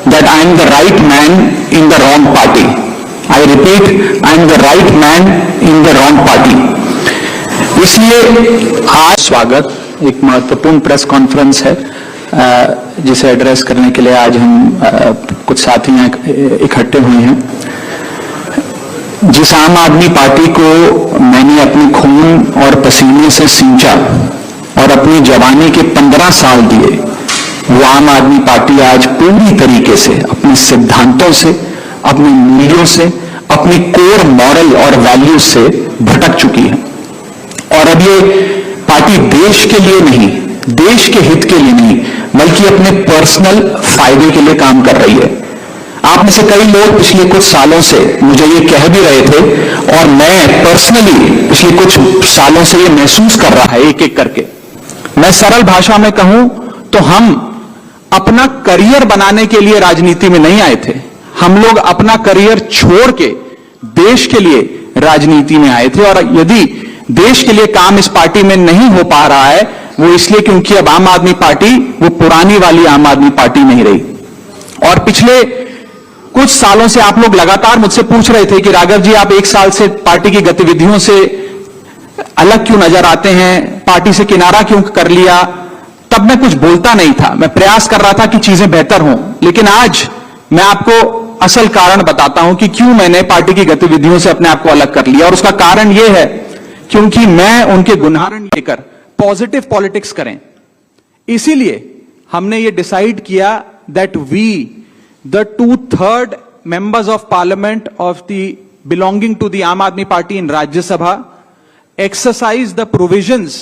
that I am the right man in the wrong party. I repeat, I am the right man in the wrong party. इसलिए आज स्वागत, एक महत्वपूर्ण press conference है जिसे address करने के लिए आज हम कुछ साथी इकट्ठे हुए हैं। जिस आम आदमी पार्टी को मैंने अपने खून और पसीने से सींचा और अपनी जवानी के 15 साल दिए, वो आम आदमी पार्टी आज पूरी तरीके से अपने सिद्धांतों से, अपने मूल्यों से, अपनी कोर मॉरल और वैल्यूज से भटक चुकी है। और अब ये पार्टी देश के लिए नहीं, देश के हित के लिए नहीं, बल्कि अपने पर्सनल फायदे के लिए काम कर रही है। आप में से कई लोग पिछले कुछ सालों से मुझे ये कह भी रहे थे और मैं पर्सनली पिछले कुछ सालों से ये महसूस कर रहा है एक एक करके। मैं सरल भाषा में कहूं तो हम अपना करियर बनाने के लिए राजनीति में नहीं आए थे। हम लोग अपना करियर छोड़ के देश के लिए राजनीति में आए थे। और यदि देश के लिए काम इस पार्टी में नहीं हो पा रहा है, वो इसलिए क्योंकि अब आम आदमी पार्टी वो पुरानी वाली आम आदमी पार्टी नहीं रही। और पिछले कुछ सालों से आप लोग लगातार मुझसे पूछ रहे थे कि राघव जी, आप एक साल से पार्टी की गतिविधियों से अलग क्यों नजर आते हैं, पार्टी से किनारा क्यों कर लिया। तब मैं कुछ बोलता नहीं था, मैं प्रयास कर रहा था कि चीजें बेहतर हों। लेकिन आज मैं आपको असल कारण बताता हूं कि क्यों मैंने पार्टी की गतिविधियों से अपने आप को अलग कर लिया। और उसका कारण यह है क्योंकि मैं उनके गुणगान लेकर पॉजिटिव पॉलिटिक्स करें। इसीलिए हमने ये डिसाइड किया that we the 2/3 members of parliament of the belonging to the Aam Aadmi Party in Rajya Sabha exercise the provisions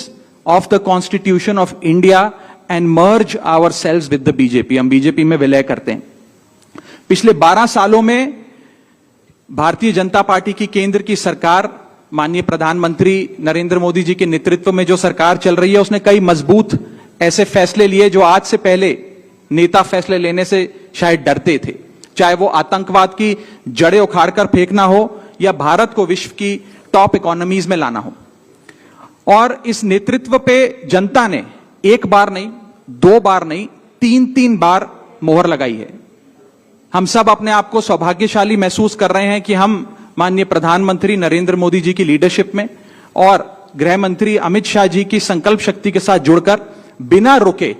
of the Constitution of India and merge ourselves with the BJP. हम BJP में विलय करते हैं। पिछले 12 सालों में Bharatiya Janata party की केंद्र की सरकार, माननीय प्रधानमंत्री नरेंद्र मोदी जी के नेतृत्व में जो सरकार चल रही है, उसने कई मजबूत ऐसे फैसले लिए जो आज से पहले नेता फैसले लेने से शायद डरते थे। चाहे वो आतंकवाद की जड़ें उखाड़कर फेंकना हो या भारत को विश्व की टॉप इकोनॉमीज में लाना हो। और इस नेतृत्व पे जनता ने एक बार नहीं, 2 बार नहीं, 3 बार मोहर लगाई है। हम सब अपने आप को सौभाग्यशाली महसूस कर रहे हैं कि हम माननीय प्रधानमंत्री नरेंद्र मोदी जी की लीडरशिप में और गृह मंत्री अमित शाह जी की संकल्प शक्ति के साथ जुड़कर बिना रुके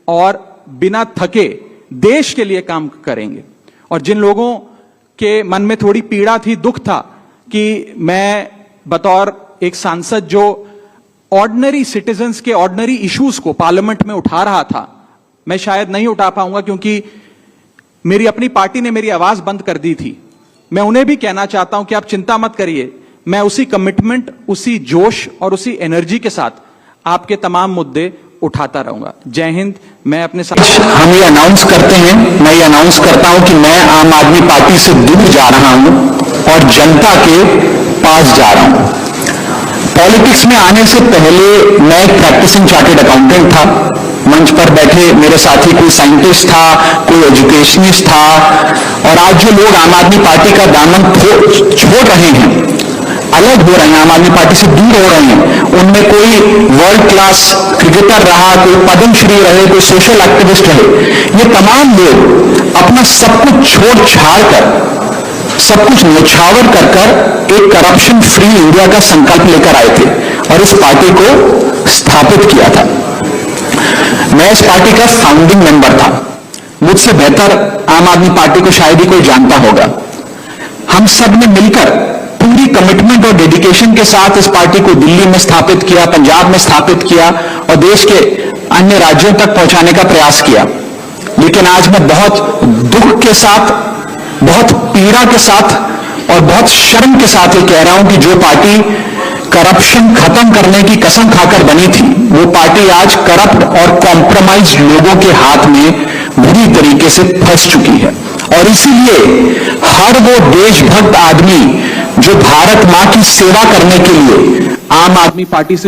और बिना थके देश के लिए काम करेंगे। और जिन लोगों के मन में थोड़ी पीड़ा थी, दुख था कि मैं बतौर एक सांसद जो ऑर्डिनरी सिटीजन्स के ऑर्डिनरी इश्यूज को पार्लियामेंट में उठा रहा था, मैं शायद नहीं उठा पाऊंगा क्योंकि मेरी अपनी पार्टी ने मेरी आवाज बंद कर दी थी। मैं उन्हें भी कहना चाहता हूं कि आप चिंता मत करिए, मैं उसी कमिटमेंट, उसी जोश और उसी एनर्जी के साथ आपके तमाम मुद्दे उठाता रहूंगा। जय हिंद। मैं अपने साथ हम ये अनाउंस करते हैं, मैं ये अनाउंस करता हूं कि मैं आम आदमी पार्टी से दूर जा रहा हूं और जनता के पास जा रहा हूं। पॉलिटिक्स में आने से पहले मैं एक प्रैक्टिसिंग चार्टर्ड अकाउंटेंट था। मंच पर बैठे मेरे साथी कोई साइंटिस्ट था, कोई एजुकेशनिस्ट था। और आज जो लोग आम आदमी पार्टी का दामन छोड़ रहे हैं, अलग हो रहे हैं, आम आदमी पार्टी से दूर हो रहे हैं, उनमें कोई वर्ल्ड क्लास क्रिकेटर रहा, कोई पद्मश्री रहे, कोई सोशल एक्टिविस्ट रहे, ये तमाम लोग अपना सब कुछ छोड़ छाड़ कर, सब कुछ न्यौछावर कर कर एक करप्शन फ्री इंडिया का संकल्प लेकर आए थे और इस पार्टी को स्थापित किया था। मैं इस पार्टी का फाउंडिंग मेंबर था। मुझसे बेहतर आम आदमी पार्टी को शायद ही कोई जानता होगा। हम सब ने मिलकर पूरी कमिटमेंट और डेडिकेशन के साथ इस पार्टी को दिल्ली में स्थापित किया, पंजाब में स्थापित किया और देश के अन्य राज्यों तक पहुंचाने का प्रयास किया। लेकिन आज मैं बहुत दुख के साथ, बहुत पीड़ा के साथ और बहुत शर्म के साथ ये कह रहा हूं कि जो पार्टी करप्शन खत्म करने की कसम खाकर बनी थी, वो पार्टी आज करप्ट और कॉम्प्रोमाइज लोगों के हाथ में बुरी तरीके से फंस चुकी है। और इसीलिए हर वो देशभक्त आदमी जो भारत मां की सेवा करने के लिए आम आदमी पार्टी से